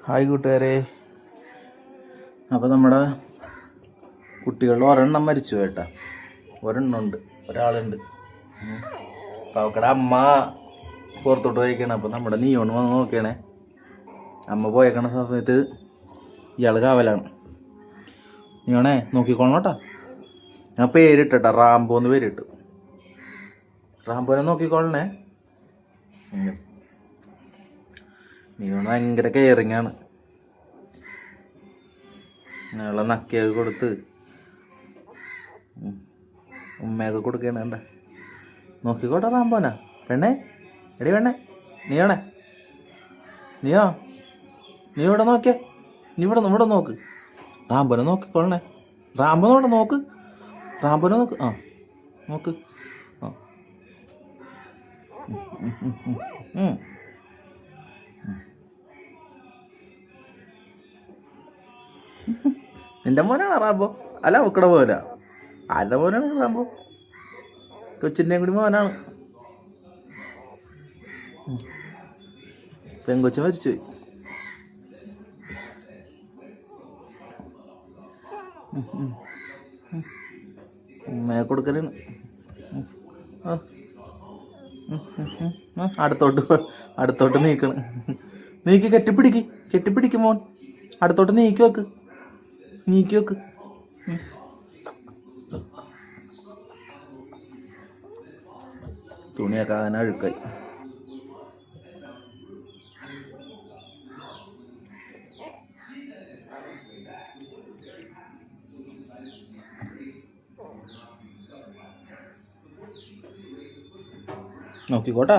Hi കൂട്ടുകാരെ. അപ്പോൾ നമ്മുടെ കുട്ടികളിൽ ഒരെണ്ണം മരിച്ചു കേട്ടാ. ഒരെണ്ണമുണ്ട്, ഒരാളുണ്ട്. അപ്പോൾ അവക്കടെ അമ്മ പുറത്തോട്ട് പോയിക്കണേ. അപ്പോൾ നമ്മുടെ നീയോണ് വന്ന് നോക്കിയണേ. അമ്മ പോയേക്കണ സമയത്ത് ഇയാൾ കാവലാണ്. നീയോണേ നോക്കിക്കോളണം കേട്ടാ. ഞാൻ പേരിട്ടാ, റാംബോ എന്ന് പേരിട്ടു. റാംബോനെ നോക്കിക്കോളണേ. നീയോണ് ഭയങ്കര കെയറിങ് ആണ്. ഞങ്ങളെ നക്കിയൊക്കെ കൊടുത്ത് ഉമ്മയൊക്കെ കൊടുക്കണ കണ്ട. നോക്കിക്കോട്ടെ റാംബോനാ. പെണ്ണേ, എടി പെണ്ണേ, നീയാണേ, നീ ഇവിടെ നോക്കിയേ. നീ ഇവിടെ നോക്ക്. റാംബോനെ നോക്കിക്കോളണേ. റാംബോനെ നോക്ക്. റാംബോനെ നോക്ക്. നോക്ക്. നിന്റെ മോനാണ് റാംബോ? അല്ല അവക്കടെ മോനാ? ആരുടെ മോനാണ് റാംബോ? കൊച്ചിൻ്റെയും കൂടി മോനാണ്. പെങ്കൊച്ചു മരിച്ചുപോയി. ഉമ്മയെ കൊടുക്കലാണ്. അടുത്തോട്ട് നീക്കണം. നീക്കി കെട്ടിപ്പിടിക്കും മോൻ. അടുത്തോട്ട് നീക്കി വെക്ക്. തുണിയൊക്കെ അങ്ങനെ അഴുക്കായി. നോക്കിക്കോട്ടാ.